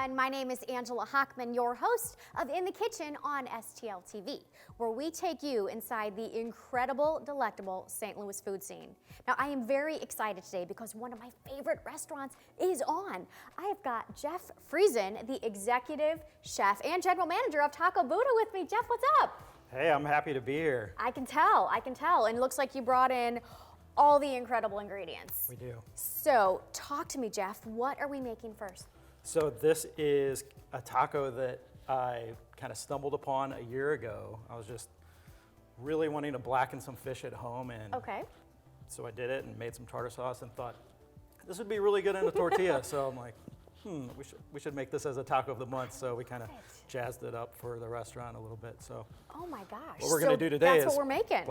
everyone. My name is Angela Hockman, your host of In the Kitchen on STL TV, where we take you inside the incredible, delectable St. Louis food scene. Now, I am very excited today because one of my favorite restaurants is on. I have got Jeff Friesen, the executive chef and general manager of Taco Buddha with me. Jeff, what's up? Hey, I'm happy to be here. I can tell. And it looks like you brought in all the incredible ingredients. We do. So talk to me, Jeff. What are we making first? So this is a taco that I kind of stumbled upon a year ago. I was just really wanting to blacken some fish at home, and so I did it and made some tartar sauce and thought this would be really good in a tortilla. So I'm like, we should make this as a taco of the month. So we kind of jazzed it up for the restaurant a little bit. So oh my gosh, what we're going to do today is what we're making.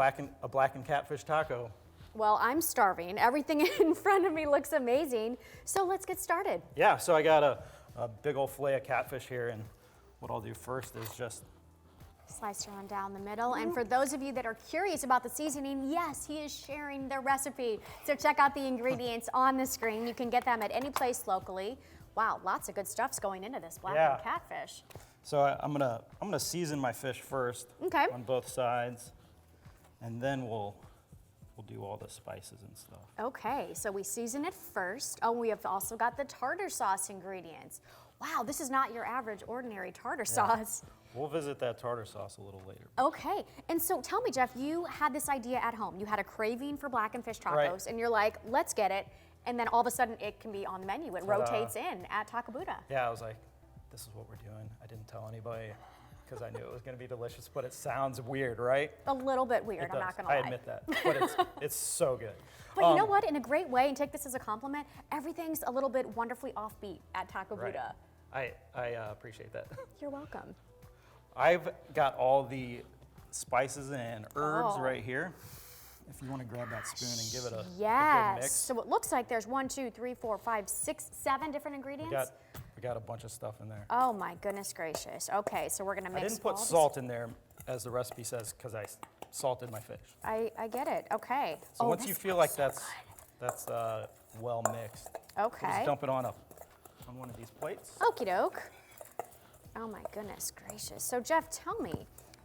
A blackened catfish taco. Well, I'm starving. Everything in front of me looks amazing. So let's get started. Yeah, so I got a big old fillet of catfish here, and what I'll do first is just slice her on down the middle. And for those of you that are curious about the seasoning, yes, he is sharing the recipe. So check out the ingredients on the screen. You can get them at any place locally. Wow, lots of good stuff's going into this blackened catfish. So I'm gonna season my fish first on both sides, and then we'll do all the spices and stuff. Okay, so we season it first. Oh, we have also got the tartar sauce ingredients. Wow, this is not your average ordinary tartar sauce. We'll visit that tartar sauce a little later. Okay, and so tell me, Jeff, you had this idea at home. You had a craving for blackened fish tacos, and you're like, let's get it. And then all of a sudden, it can be on the menu. It rotates in at Taco Buddha. Yeah, I was like, this is what we're doing. I didn't tell anybody because I knew it was going to be delicious, but it sounds weird, right? A little bit weird, I'm not going to lie. I admit that, but it's so good. But you know what? In a great way, and take this as a compliment, everything's a little bit wonderfully offbeat at Taco Buddha. I appreciate that. You're welcome. I've got all the spices and herbs right here. If you want to grab that spoon and give it a good mix. So it looks like there's 1, 2, 3, 4, 5, 6, 7 different ingredients. We got a bunch of stuff in there. Oh my goodness gracious. Okay, so we're gonna mix. I didn't put salt in there as the recipe says because I salted my fish. I get it. Okay. So once you feel like that's well mixed, just dump it on one of these plates. Okie doke. Oh my goodness gracious. So Jeff, tell me,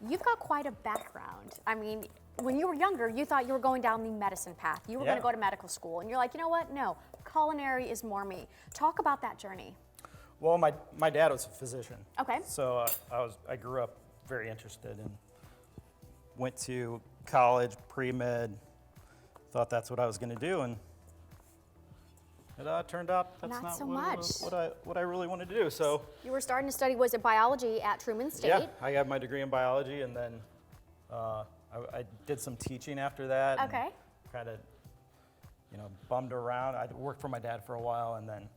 you've got quite a background. I mean, when you were younger, you thought you were going down the medicine path. You were going to go to medical school, and you're like, you know what? No, culinary is more me. Talk about that journey. Well, my dad was a physician. Okay. So I grew up very interested and went to college, pre-med, thought that's what I was going to do, and it turned out that's not so much what I really wanted to do. So you were starting to study, was it biology at Truman State? Yeah, I got my degree in biology, and then I did some teaching after that. Okay. Kind of, bummed around. I worked for my dad for a while, and then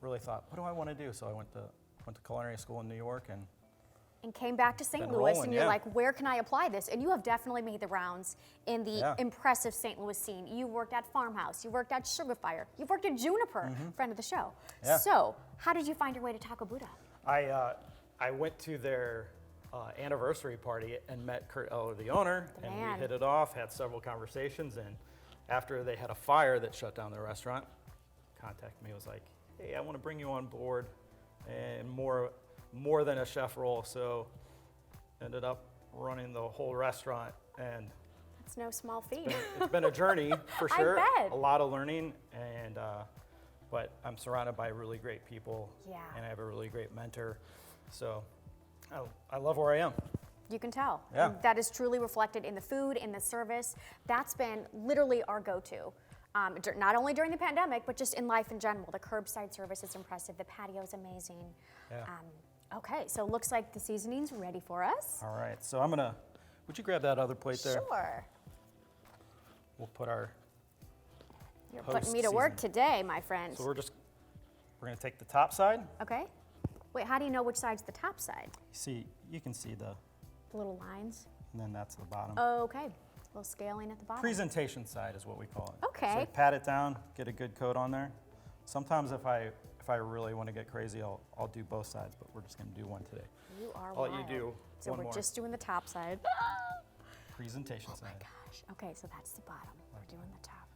really thought, what do I want to do? So I went to culinary school in New York and came back to St. Louis, and you're like, where can I apply this? And you have definitely made the rounds in the impressive St. Louis scene. You worked at Farmhouse, you worked at Sugar Fire, you've worked at Juniper, friend of the show. Yeah. So how did you find your way to Taco Buddha? I went to their anniversary party and met Kurt Eller, the owner, and we hit it off, had several conversations, and after they had a fire that shut down their restaurant, contacted me, was like, hey, I want to bring you on board, and more than a chef role, so ended up running the whole restaurant, and it's no small feat. It's been a journey for sure. I bet. A lot of learning, and but I'm surrounded by really great people, and I have a really great mentor, so I love where I am. You can tell. Yeah. And that is truly reflected in the food, in the service. That's been literally our go-to. Not only during the pandemic, but just in life in general. The curbside service is impressive. The patio is amazing. Yeah. Okay, so it looks like the seasoning's ready for us. All right, so would you grab that other plate there? Sure. We'll put our You're putting me to work today, my friend. So we're gonna take the top side. Okay. Wait, how do you know which side's the top side? You can see the little lines. And then that's the bottom. Okay. A little scaling at the bottom. Presentation side is what we call it. Okay. So pat it down, get a good coat on there. Sometimes if I really want to get crazy, I'll do both sides, but we're just going to do one today. You are I'll wild. let you do So one we're more. just doing the top side. Presentation side. Oh my gosh. Okay, so that's the bottom. We're doing the top.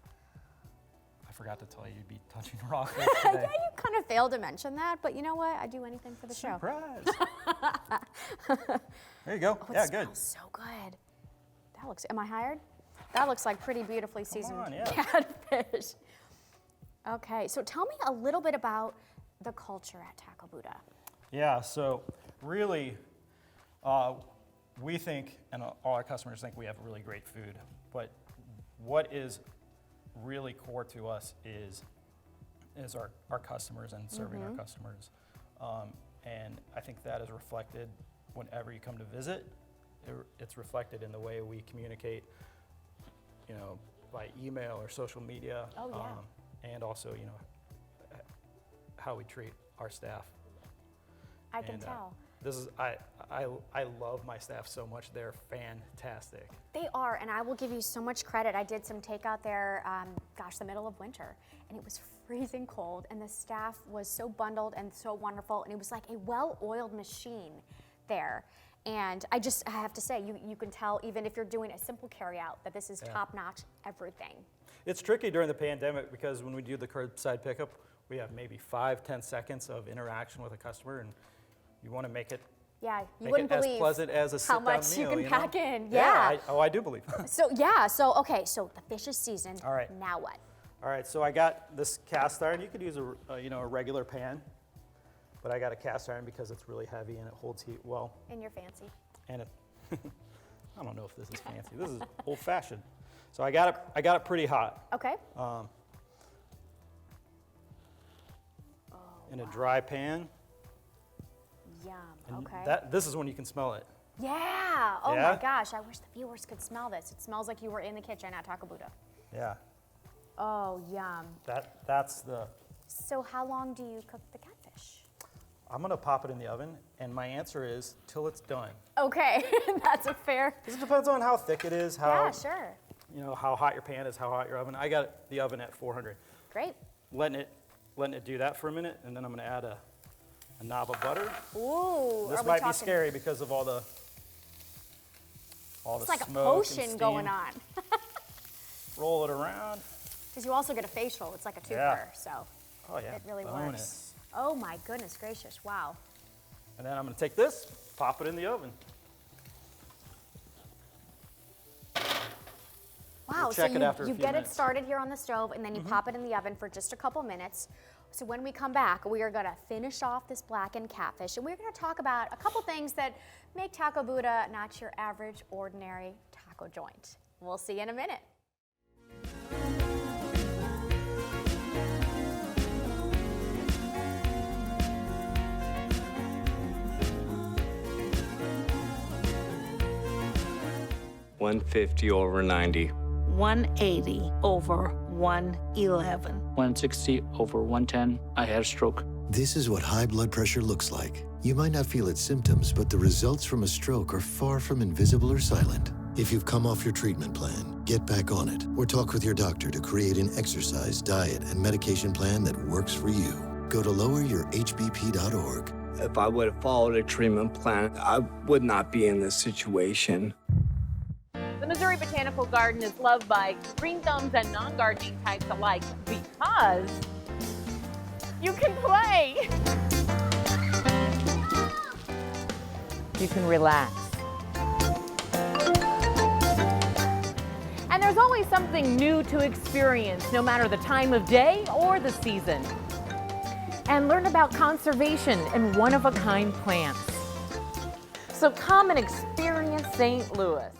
forgot to tell you you'd be touching raw fish Yeah, today. you kind of failed to mention that, but you know what? I'd do anything for the show. Surprise. There you go. Oh, Yeah, it good. smells so good. That looks, am I hired? That looks like pretty beautifully seasoned on, yeah. catfish. Okay, so tell me a little bit about the culture at Taco Buddha. Yeah, so really, we think, and all our customers think we have really great food, but what is really core to us is our customers and serving our customers. And I think that is reflected whenever you come to visit. It's reflected in the way we communicate, you know, by email or social media. Oh, yeah. And also, you know, how we treat our staff. I can tell. This is I love my staff so much. They're fantastic. They are, and I will give you so much credit. I did some takeout there, the middle of winter, and it was freezing cold, and the staff was so bundled and so wonderful, and it was like a well-oiled machine there. And I have to say, you can tell, even if you're doing a simple carryout, that this is top-notch everything. It's tricky during the pandemic because when we do the curbside pickup, we have maybe 5-10 seconds of interaction with a customer, and you want to make it you wouldn't as believe pleasant as a how sit-down much meal, you can know? pack in. I do believe. So okay, so the fish is seasoned. All right. Now what? All right, so I got this cast iron. You could use a regular pan, but I got a cast iron because it's really heavy and it holds heat well. And you're fancy. And I don't know if this is fancy. This is old-fashioned. So I got it pretty hot. Okay. In a dry pan. Yum. And Okay. This is when you can smell it. Yeah. Oh Yeah? my gosh, I wish the viewers could smell this. It smells like you were in the kitchen at Taco Buddha. Yeah. Oh, yum. That's the. So how long do you cook the catfish? I'm gonna pop it in the oven, and my answer is till it's done. Okay, that's a fair. Because it depends on how thick it is, how Yeah, sure. you know how hot your pan is, how hot your oven. I got the oven at 400. Great. Letting it do that for a minute, and then I'm gonna add a knob of butter. Ooh, This are we might be talking- scary because of all the It's like a smoke potion and steam. going on. Roll it around. Because you also get a facial. It's like a twofer, Yeah. so Oh yeah. it really bonus. works. Oh my goodness gracious! Wow. And then I'm gonna take this, pop it in the oven. Wow, We'll so check it after a you few get it minutes. started here on the stove and then you pop it in the oven for just a couple minutes. So when we come back, we are gonna finish off this blackened catfish and we're gonna talk about a couple things that make Taco Buddha not your average, ordinary taco joint. We'll see you in a minute. $150 over $90. 180 over 111. 160 over 110. I had a stroke. This is what high blood pressure looks like. You might not feel its symptoms, but the results from a stroke are far from invisible or silent. If you've come off your treatment plan, get back on it or talk with your doctor to create an exercise, diet, and medication plan that works for you. Go to loweryourhbp.org. If I would have followed a treatment plan, I would not be in this situation. The Missouri Botanical Garden is loved by green thumbs and non-gardening types alike because you can play. You can relax. And there's always something new to experience, no matter the time of day or the season. And learn about conservation and one-of-a-kind plants. So come and experience St. Louis.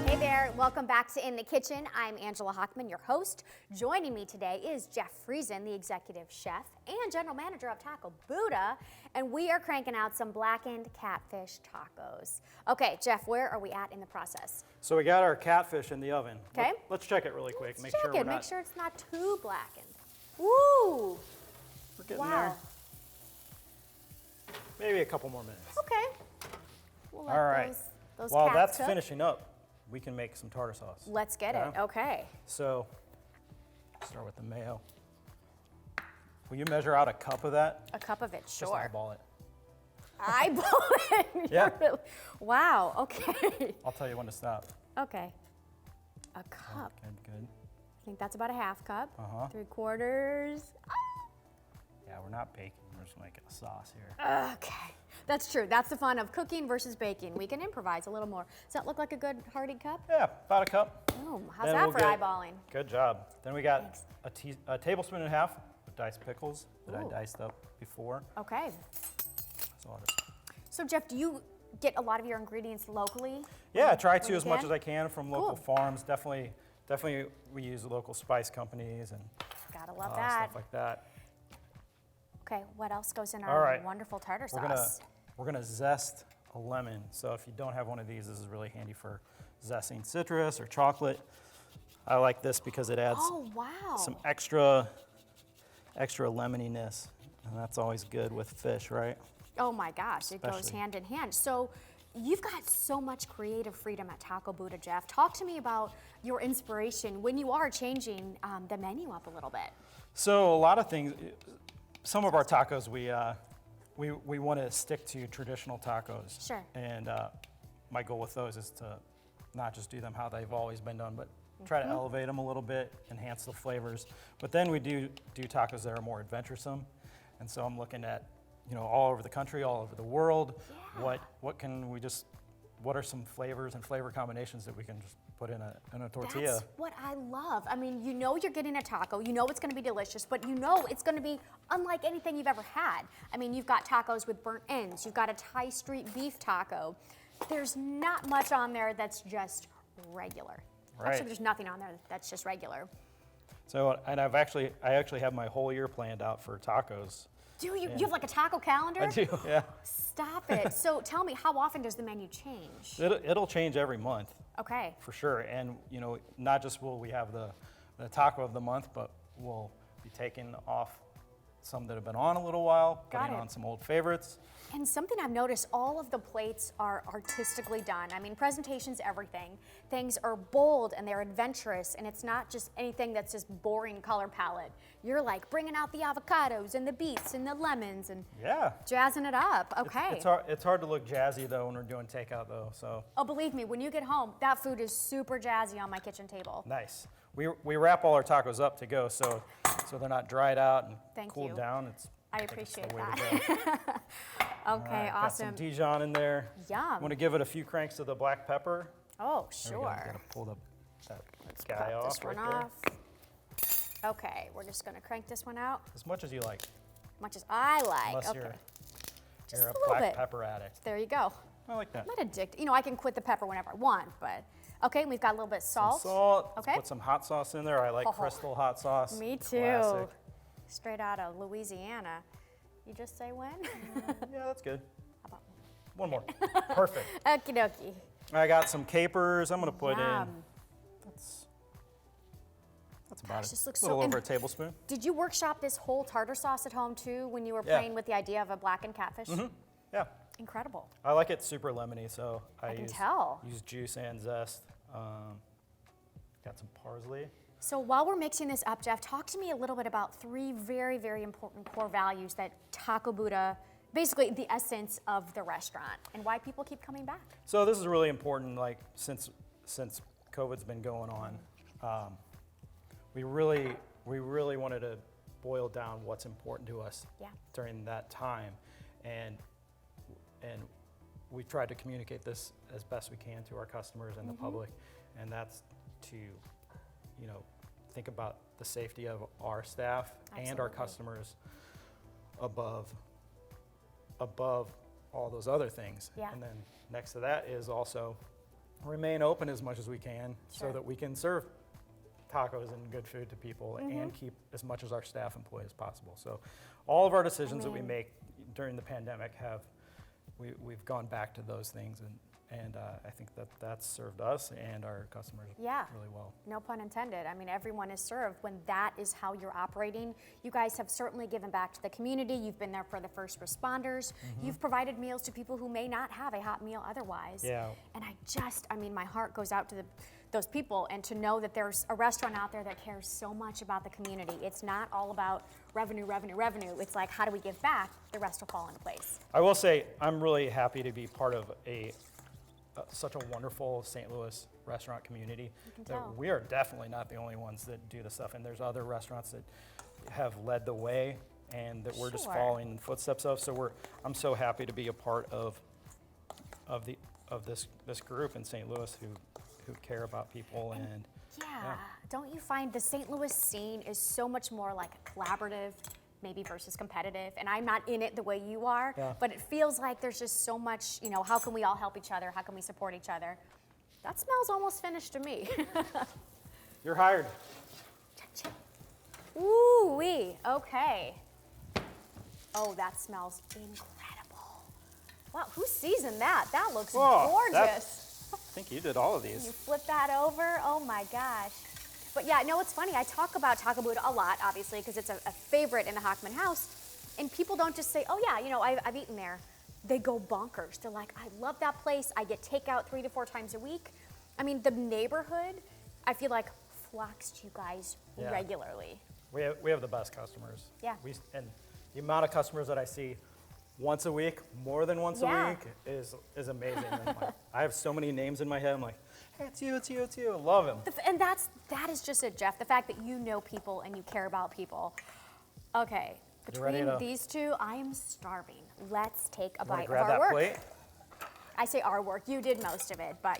Hey there, welcome back to In the Kitchen. I'm Angela Hockman, your host. Joining me today is Jeff Friesen, the executive chef and general manager of Taco Buddha, and we are cranking out some blackened catfish tacos. Okay, Jeff, where are we at in the process? So we got our catfish in the oven. Okay. Let's check it really quick. Make Check sure it, we're make not, sure it's not too blackened. Woo! we're getting Wow. there. Maybe a couple more minutes. Okay. We'll let All right. those While cats that's cook. finishing up, we can make some tartar sauce. Let's get it. Yeah. Okay. So, start with the mayo. Will you measure out a cup of that? A cup of it, Just sure. eyeball it. Eyeballing. Yeah. Wow. Okay. I'll tell you when to stop. Okay. A cup. Good, good. I think that's about a half cup. Uh-huh. 3/4. Yeah, we're not baking. We're just making a sauce here. Okay. That's true. That's the fun of cooking versus baking. We can improvise a little more. Does that look like a good hearty cup? Yeah, about a cup. Boom. How's Then that we'll for get- eyeballing? Good job. Then we got a tablespoon and a half of diced pickles that Ooh. I diced up before. Okay. So I'll just, So Jeff, do you get a lot of your ingredients locally? yeah, I try when to you as much can? as I can from local Cool. farms. Definitely we use local spice companies and Gotta love that. stuff like that. Okay, what else goes in All our right. wonderful tartar We're gonna sauce? zest a lemon. So if you don't have one of these, this is really handy for zesting citrus or chocolate. I like this because it adds Oh, wow. some extra lemoniness, and that's always good with fish, right? Oh my gosh, it goes Especially. hand in hand. So you've got so much creative freedom at Taco Buddha, Jeff. Talk to me about your inspiration when you are changing the menu up a little bit. So a lot of things, some of our tacos we want to stick to traditional tacos. Sure. And my goal with those is to not just do them how they've always been done, but try to elevate them a little bit, enhance the flavors. But then we do tacos that are more adventuresome. And so I'm looking at, all over the country, all over the world. Yeah. What are some flavors and flavor combinations that we can just put in a tortilla? That's what I love. I mean, you're getting a taco, it's gonna be delicious, but it's gonna be unlike anything you've ever had. I mean, you've got tacos with burnt ends, you've got a Thai street beef taco. There's not much on there that's just regular. Right. Actually, there's nothing on there that's just regular. So, and I actually have my whole year planned out for tacos. Do you? You have like a taco calendar? I do, yeah. Stop it. So tell me, how often does the menu change? It'll change every month, Okay. for sure. And, not just will we have the taco of the month, but we'll be taking off some that have been on a little while, Got putting it. on some old favorites. And something I've noticed, all of the plates are artistically done. I mean, presentation's everything. Things are bold and they're adventurous, and it's not just anything that's just boring color palette. You're like bringing out the avocados and the beets and the lemons and Yeah. jazzing it up. Okay. It's hard to look jazzy, though, when we're doing takeout, though, so Oh, believe me, when you get home, that food is super jazzy on my kitchen table. nice. We wrap all our tacos up to go, so they're not dried out and Thank cooled you. down. I think it's the appreciate way to that. go. Okay, Got some awesome. Dijon in there. Yum. I'm gonna give it a few cranks of the black pepper. Oh, There we go. sure. Gotta pull that guy Cut off this one right there. off. Okay, we're just gonna crank this one out, As much as you like, much as I like. unless Okay, you're a little black bit. pepper addict. there you go. I like that. I'm not addicted. I can quit the pepper whenever I want, but okay, we've got a little bit of salt. Some salt. Let's Okay. put some hot sauce in there. I like Oh. crystal hot sauce. Me too. Classic. Straight out of Louisiana. You just say when? Yeah, that's good. How about One more. Perfect. okie dokie. I got some capers. I'm gonna put in. Yum. That's about Gosh, it. this looks a little so- over a and- tablespoon. Did you workshop this whole tartar sauce at home too when you were Yeah. playing with the idea of a blackened catfish? Yeah. Incredible. I like it super lemony, so I can use tell. juice and zest. Got some parsley. So while we're mixing this up, Jeff, talk to me a little bit about 3 very, very important core values that Taco Buddha, basically the essence of the restaurant, and why people keep coming back. So this is really important. Like since COVID's been going on, we really wanted to boil down what's important to us Yeah. during that time, and we tried to communicate this as best we can to our customers and the public, and that's to, think about the safety of our staff and our Absolutely. customers above all those other things. Yeah. And then next to that is also remain open as much as we can Sure. so that we can serve tacos and good food to people and keep as much as our staff employed as possible. So all of our decisions that we make during the pandemic we've gone back to those things, and And I think that that's served us and our customers Yeah. really well. No pun intended. I mean, everyone is served when that is how you're operating. You guys have certainly given back to the community. You've been there for the first responders. You've provided meals to people who may not have a hot meal otherwise. Yeah. And I mean, my heart goes out to those people, and to know that there's a restaurant out there that cares so much about the community. It's not all about revenue. It's like, how do we give back? The rest will fall into place. I will say, I'm really happy to be part of such a wonderful St. Louis restaurant community. tell. We are definitely not the only ones that do this stuff, and there's other restaurants that have led the way and that we're just Sure. following in the footsteps of. So I'm so happy to be a part of this group in St. Louis who care about people and Yeah. Don't you find the St. Louis scene is so much more like collaborative, maybe versus competitive? And I'm not in it the way you are, Yeah. but it feels like there's just so much, how can we all help each other? How can we support each other? That smells almost finished to me. you're hired. Ooh-wee, okay. Oh, that smells incredible. Wow, who seasoned that? That looks Whoa, gorgeous. I think you did all of You these. flip that over, oh my gosh. But yeah, no, it's funny. I talk about Taco Buddha a lot, obviously, because it's a favorite in the Hochman house. And people don't just say, oh yeah, I've eaten there. They go bonkers. They're like, I love that place. I get takeout 3 to 4 times a week. I mean, the neighborhood, I feel like, flocks to you guys Yeah. regularly. We have the best customers. Yeah. And the amount of customers that I see once a week, more than once Yeah. a week, is amazing. And I have so many names in my head. I'm like, hey, it's you. I love him. And that is just it, Jeff. The fact that you know people and you care about people. Okay, You ready between to- these two, I am starving. Let's take a Wanna bite of grab our that work. plate? I say our work. You did most of it, but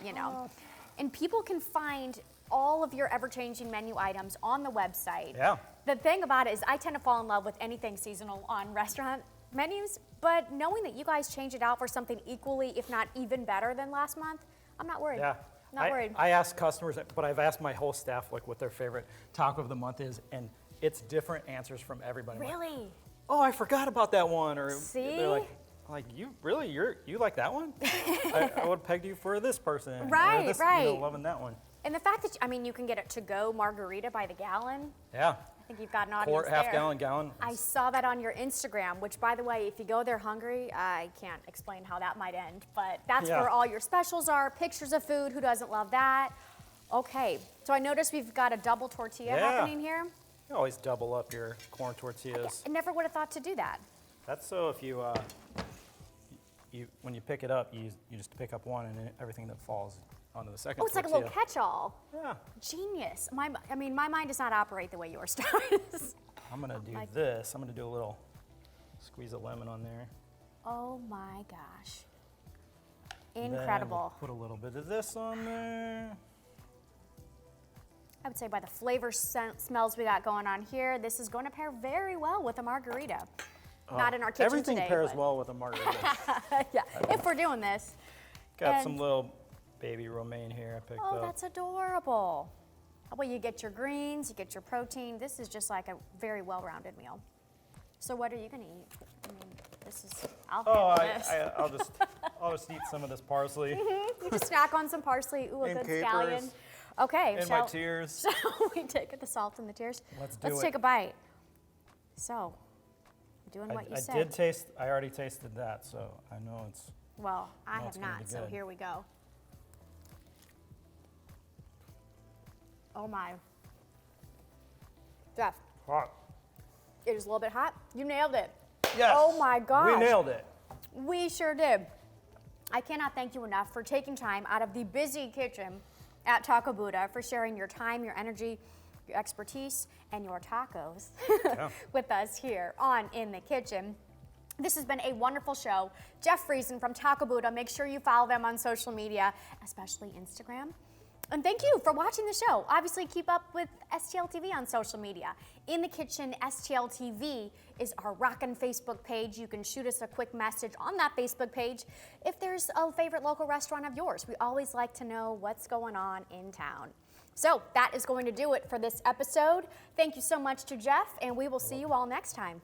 And people can find all of your ever-changing menu items on the website. Yeah. The thing about it is I tend to fall in love with anything seasonal on restaurant menus, but knowing that you guys change it out for something equally, if not even better than last month, I'm not worried. Yeah. Not worried. I ask customers, but I've asked my whole staff like what their favorite taco of the month is, and it's different answers from everybody. Like, Really? oh, I forgot about that one. Or See? they're like you really you like that one? I would have pegged you for this person. or Right, this, right. loving that one. And the fact that, you can get it to go margarita by the gallon. Yeah. I think you've got an audience Quart, half there. gallon. I saw that on your Instagram, which, by the way, if you go there hungry, I can't explain how that might end, but that's Yeah. where all your specials are, pictures of food, who doesn't love that? Okay, so I noticed we've got a double tortilla Yeah. happening here. You always double up your corn tortillas. I never would have thought to do that. That's so if you when you pick it up, you just pick up one and then everything that falls onto the second Oh, it's like a tortilla. little catch-all. Yeah. Genius. My mind does not operate the way yours does. I'm gonna do Like- this. I'm gonna do a little squeeze of lemon on there. Oh my gosh. Then Incredible. we'll put a little bit of this on there. I would say by the flavor smells we got going on here, this is going to pair very well with a margarita. Not in our kitchen Everything today. pairs but- well with a margarita. Yeah, if we're doing this. Got And- some little baby romaine here I picked Oh, up. that's adorable. Well, you get your greens, you get your protein. This is just like a very well-rounded meal. So what are you gonna eat? I'll Oh, handle this. I'll just eat some of this parsley You just snack on some parsley. Ooh, a And good capers. scallion. Okay, in my tears. shall we take the salt and the tears? Let's do it. take a bite. So, doing what you I said. I already tasted that, so I know it's. Well, I No, have it's gonna not, be so good. here we go. Oh my. Jeff, Hot. it is a little bit hot. You nailed it. Yes. Oh my gosh. We nailed it. We sure did. I cannot thank you enough for taking time out of the busy kitchen at Taco Buddha, for sharing your time, your energy, your expertise, and your tacos with us here on In the Kitchen. This has been a wonderful show. Jeff Friesen from Taco Buddha. Make sure you follow them on social media, especially Instagram. And thank you for watching the show. Obviously, keep up with STL TV on social media. In the Kitchen STL TV is our rockin' Facebook page. You can shoot us a quick message on that Facebook page if there's a favorite local restaurant of yours. We always like to know what's going on in town. So that is going to do it for this episode. Thank you so much to Jeff, and we will see you all next time.